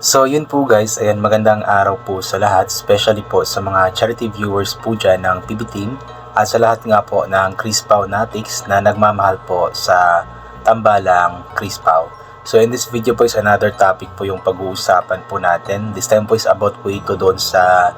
So yun po guys, ayan magandang araw po sa lahat, especially po sa mga charity viewers po dyan ng PB Team at sa lahat nga po ng Chris Pao Natics na nagmamahal po sa tambalang Chris Pao. So in this video po is another topic po yung pag-uusapan po natin. This time po is about po ito doon sa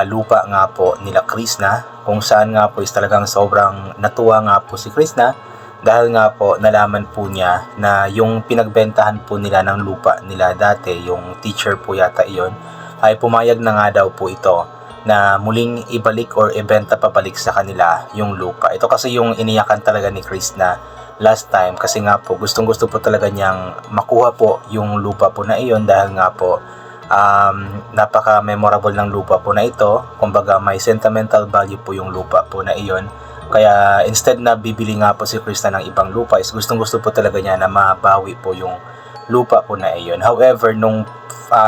lupa nga po nila Chris na, kung saan nga po is talagang sobrang natuwa nga po si Chris na dahil nga po nalaman po niya na yung pinagbentahan po nila ng lupa nila dati, yung teacher po yata iyon, ay pumayag na nga daw po ito na muling ibalik or ibenta pabalik sa kanila yung lupa. Ito kasi yung iniyakan talaga ni Chris na last time, kasi nga po gustong gusto po talaga niyang makuha po yung lupa po na iyon dahil nga po napaka memorable ng lupa po na ito. Kumbaga may sentimental value po yung lupa po na iyon. Kaya instead na bibili nga po si Krista ng ibang lupa, is gustong gusto po talaga niya na mabawi po yung lupa po na iyon. However, nung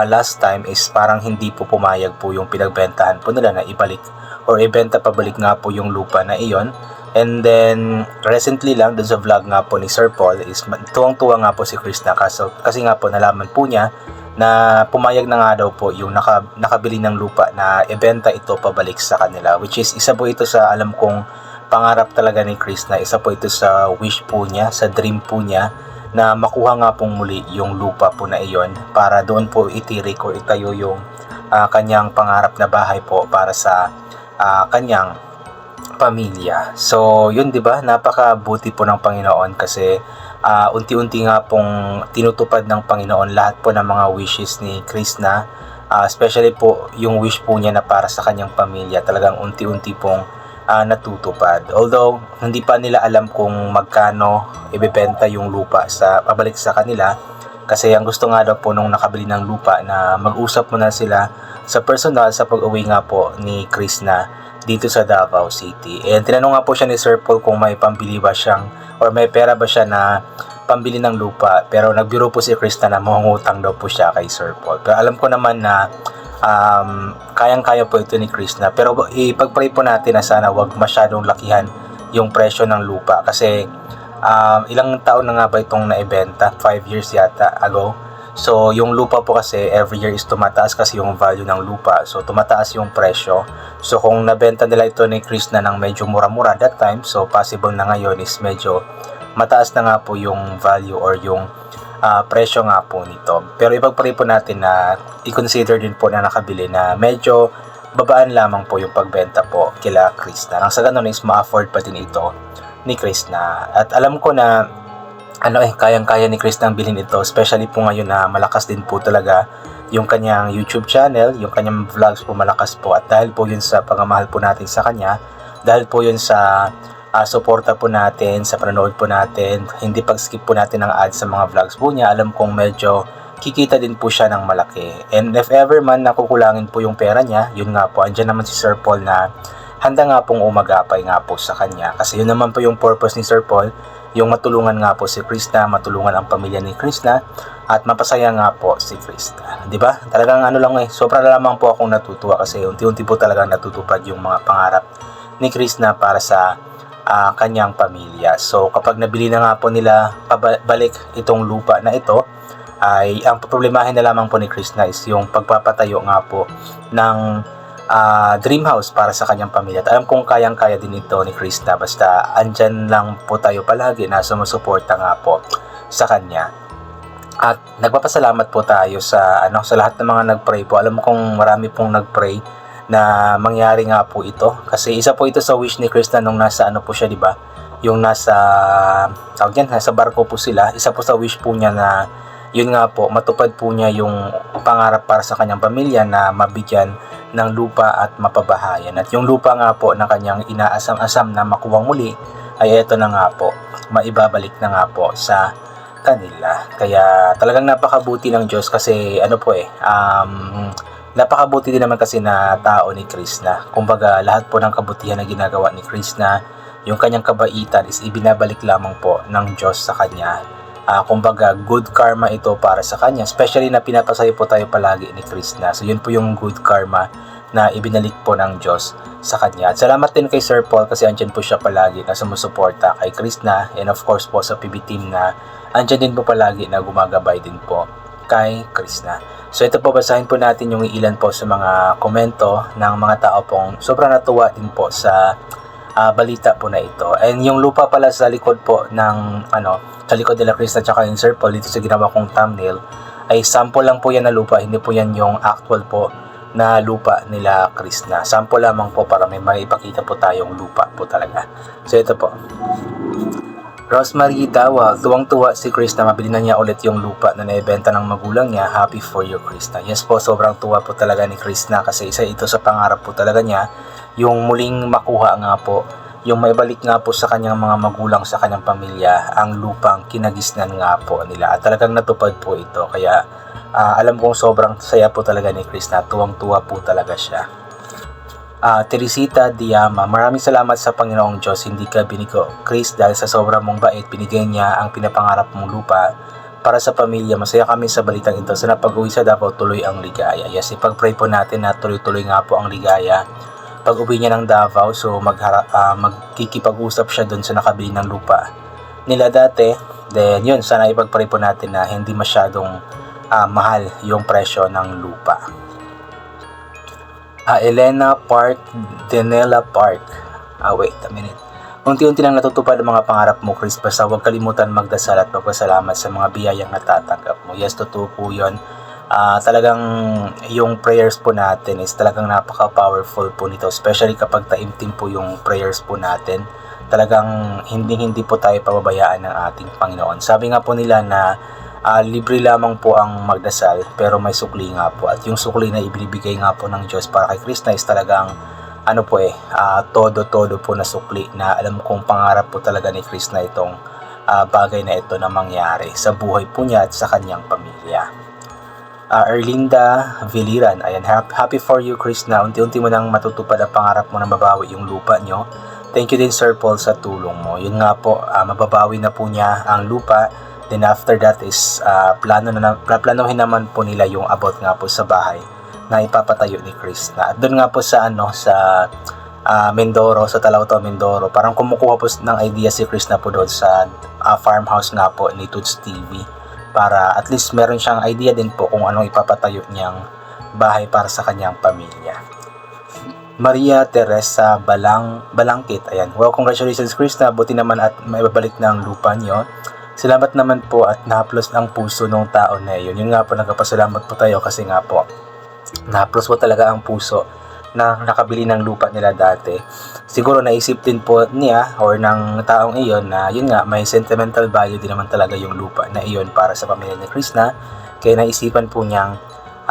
last time is parang hindi po pumayag po yung pinagbentahan po nila na ibalik or ibenta pabalik nga po yung lupa na iyon. And then recently lang dun sa vlog nga po ni Sir Paul is tuwang-tuwa nga po si Krista kasi nga po nalaman po niya na pumayag na nga daw po yung nakabili ng lupa na ibenta ito pabalik sa kanila, which is isa po ito sa alam kong pangarap talaga ni Chris, na isa po ito sa wish po niya, sa dream po niya na makuha nga pong muli yung lupa po na iyon para doon po itirik o itayo yung kanyang pangarap na bahay po para sa kanyang pamilya. So yun, di ba, napakabuti po ng Panginoon kasi unti-unti nga pong tinutupad ng Panginoon lahat po ng mga wishes ni Chris na especially po yung wish po niya na para sa kanyang pamilya, talagang unti-unti pong natutupad. Although hindi pa nila alam kung magkano ibebenta yung lupa sa pabalik sa kanila, kasi ang gusto nga daw po nung nakabili ng lupa na mag-usap muna sila sa personal sa pag-uwi nga po ni Chris na dito sa Davao City. And tinanong nga po siya ni Sir Paul kung may pambili ba siyang or may pera ba siya na pambili ng lupa, pero nagbiro po si Chris na mangungutang daw po siya kay Sir Paul. Pero alam ko naman na kayang-kaya po ito ni Chris na, pero ipag-pray po natin na sana wag masyadong lakihan yung presyo ng lupa kasi ilang taon na nga ba itong naibenta? 5 years yata ago. So yung lupa po kasi every year is tumataas kasi yung value ng lupa, so tumataas yung presyo. So kung nabenta nila ito ni Chris na ng medyo mura-mura that time, so possible na ngayon is medyo mataas na nga po yung value or yung presyo nga po nito. Pero ipag-pray po natin na i-consider din po na nakabili na medyo babaan lamang po yung pagbenta po kila Chris na. Nang sa ganun is ma-afford pa din ito ni Chris na. At alam ko na kayang-kaya ni Chris nang bilhin ito, especially po ngayon na malakas din po talaga yung kanyang YouTube channel, yung kanyang vlogs po malakas po, at dahil po yun sa pagmamahal po natin sa kanya, dahil po yun sa suporta po natin, sa panonood po natin, hindi pag-skip po natin ng ads sa mga vlogs po niya, alam kong medyo kikita din po siya ng malaki. And if ever man nakukulangin po yung pera niya, yun nga po, andyan naman si Sir Paul na handa nga pong umagapay nga po sa kanya. Kasi yun naman po yung purpose ni Sir Paul, yung matulungan nga po si Krista, matulungan ang pamilya ni Krista, at mapasaya nga po si Krista. Di ba? Talagang sobra lamang po akong natutuwa kasi unti-unti po talagang natutupad yung mga pangarap ni Krista para sa kanyang pamilya. So kapag nabili na nga po nila pabalik itong lupa na ito, ay ang problemahin na lamang po ni Krista is yung pagpapatayo nga po ng dream house para sa kanyang pamilya. At alam kong kayang-kaya din ito ni Krista, basta andyan lang po tayo palagi na sumusuporta nga po sa kanya. At nagpapasalamat po tayo sa lahat ng mga nagpray po. Alam kong marami pong nagpray na mangyari nga po ito, kasi isa po ito sa wish ni Krista nung nasa po siya, di ba? Yung nasa barko po sila. Isa po sa wish po niya na yun nga po, matupad po niya yung pangarap para sa kanyang pamilya na mabigyan ng lupa at mapabahayan. At yung lupa nga po na kanyang inaasam-asam na makuwang muli ay ito na nga po, maibabalik na nga po sa kanila. Kaya talagang napakabuti ng Diyos kasi napakabuti din naman kasi na tao ni Chris na. Kumbaga lahat po ng kabutihan na ginagawa ni Chris na, yung kanyang kabaitan is ibinabalik lamang po ng Diyos sa kanya. Kumbaga good karma ito para sa kanya, especially na pinapasaya po tayo palagi ni Chris na. So yun po yung good karma na ibinalik po ng Diyos sa kanya. At salamat din kay Sir Paul kasi andyan po siya palagi na sumusuporta kay Chris na, and of course po sa PB Team na andyan din po palagi na gumagabay din po kay Krishna. So ito po, basahin po natin yung ilan po sa mga komento ng mga tao pong sobrang natuwa din po sa balita po na ito. And yung lupa pala sa likod po ng sa likod nila Krishna tsaka yung Sir Paul dito sa ginawa kong thumbnail ay sample lang po yan na lupa, hindi po yan yung actual po na lupa nila Krishna. Sample lamang po para may maipakita po tayong lupa po talaga. So ito po, Rosemary Dawa, tuwang-tuwa si Krishna, mabili na niya ulit yung lupa na naibenta ng magulang niya. Happy for you, Krishna. Yes po, sobrang tuwa po talaga ni Krishna kasi isa ito sa pangarap po talaga niya, yung muling makuha nga po, yung maibalik nga po sa kanyang mga magulang, sa kanyang pamilya, ang lupang kinagisnan nga po nila. At talagang natupad po ito. Kaya alam kong sobrang saya po talaga ni Krishna. Tuwang-tuwa po talaga siya. Teresita Diama, maraming salamat sa Panginoong Diyos, hindi ka binigo, Chris, dahil sa sobrang mong bait, binigay niya ang pinapangarap mong lupa para sa pamilya. Masaya kami sa balitang ito. Sana pag-uwi sa Davao, tuloy ang ligaya. Yes, ipag-pray po natin na tuloy-tuloy nga po ang ligaya pag-uwi niya ng Davao. So magkikipag-usap siya dun sa nakabili ng lupa nila dati. Then yun, sana ipag-pray po natin na hindi masyadong mahal yung presyo ng lupa. Elena Park, Denela Park. Wait a minute. Unti-unti lang natutupad ang mga pangarap mo, Chris. Basta huwag kalimutan magdasal at magpasalamat sa mga biyayang natatanggap mo. Yes, totoo po yun. Talagang yung prayers po natin is talagang napaka-powerful po nito. Especially kapag taimtim po yung prayers po natin. Talagang hindi po tayo pababayaan ng ating Panginoon. Sabi nga po nila na libre lamang po ang magdasal pero may sukli nga po, at yung sukli na ibibigay nga po ng Diyos para kay Krishna is talagang todo po na sukli na alam kong pangarap po talaga ni Krishna itong bagay na ito na mangyari sa buhay po niya at sa kanyang pamilya. Erlinda Viliran, ayan, happy for you, Krishna, unti-unti mo nang matutupad ang pangarap mo na mabawi yung lupa nyo. Thank you din, Sir Paul, sa tulong mo. Yun nga po, mababawi na po niya ang lupa. Then after that is planuhin naman po nila yung about nga po sa bahay na ipapatayo ni Krishna. At doon nga po sa Mindoro, sa Talauto, Mindoro, parang kumukuha po ng idea si Krishna po doon sa farmhouse nga po ni Toots TV, para at least meron siyang idea din po kung anong ipapatayo niyang bahay para sa kanyang pamilya. Maria Teresa Balangkit, ayan, wow, congratulations Krishna, buti naman at maibabalik na ang lupa niyo. Salamat naman po at nahaplos ang puso ng tao na yun. Yun nga po, nagpapasalamat po tayo kasi nga po nahaplos po talaga ang puso na nakabili ng lupa nila dati. Siguro naisip din po niya or ng taong iyon na yun nga, may sentimental value din naman talaga yung lupa na iyon para sa pamilya ni Krishna. Kaya naisipan po niyang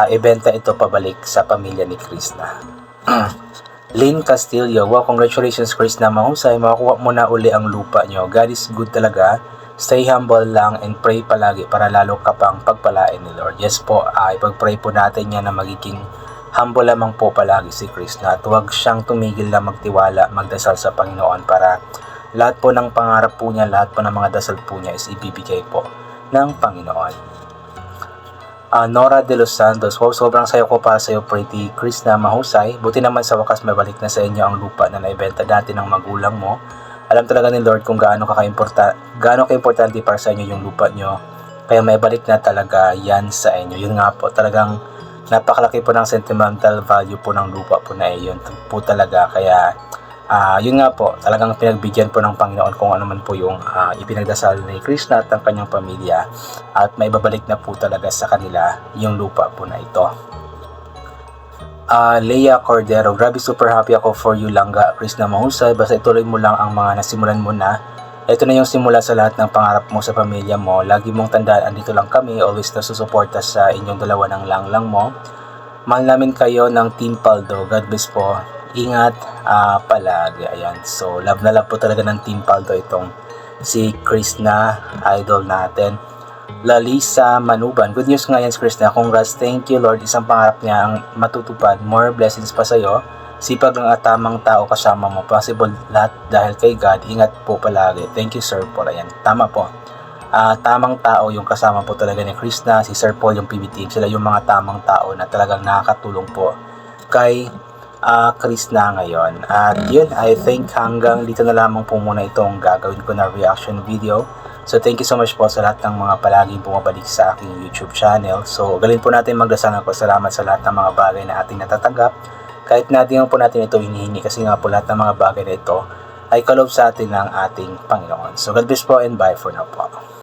ibenta ito pabalik sa pamilya ni Krishna. Lynn Castillo, wow, congratulations Krishna, mahusay, makakuha mo na uli ang lupa nyo. God is good talaga. Stay humble lang and pray palagi para lalo ka pang pagpalain ni Lord. Yes po, ipag-pray po natin yan na magiging humble lamang po palagi si Krishna. At huwag siyang tumigil na magtiwala, magdasal sa Panginoon para lahat po ng pangarap po niya, lahat po ng mga dasal po niya is ibibigay po ng Panginoon. Nora de los Santos, wow, sobrang sayo ko para sa iyo, pretty Krishna, mahusay. Buti naman sa wakas may balik na sa inyo ang lupa na naibenta dati ng magulang mo. Alam talaga ni Lord kung gaano ka-importante para sa inyo yung lupa nyo. Kaya may balik na talaga yan sa inyo. Yun nga po, talagang napakalaki po ng sentimental value po ng lupa po na iyon po talaga. Kaya yun nga po, talagang pinagbigyan po ng Panginoon kung ano man po yung ipinagdasal ni Krishna at ang kanyang pamilya. At may babalik na po talaga sa kanila yung lupa po na ito. Leia Cordero, grabe, super happy ako for you Langga, Krishna, mahusay, basta ituloy mo lang ang mga nasimulan mo na. Ito na yung simula sa lahat ng pangarap mo sa pamilya mo. Lagi mong tandaan, andito lang kami, always na susuporta sa inyong dalawa ng langlang mo. Mahal namin kayo ng Team Paldo, God bless po, ingat palagi. Ayan, so love na love po talaga ng Team Paldo itong si Krishna, idol natin. Lalisa Manuban, good news nga yan Krishna, congrats, thank you Lord, isang pangarap niya ang matutupad, more blessings pa sa'yo, sipag ng tamang tao kasama mo, possible lahat dahil kay God, ingat po palagi, thank you Sir Paul. Ayan, tama po, tamang tao yung kasama po talaga ni Krishna, si Sir Paul, yung PB team, sila yung mga tamang tao na talagang nakakatulong po kay Krishna ngayon. At yun, I think hanggang dito na lamang po muna itong gagawin ko na reaction video. So thank you so much po sa lahat ng mga palaging bumabalik sa aking YouTube channel. So galin po natin magdasal ng pasalamat sa lahat ng mga bagay na ating natatanggap. Kahit na di po natin ito hinihingi kasi nga po lahat ng mga bagay na ito ay kaloob sa atin ng ating Panginoon. So God bless po and bye for now po.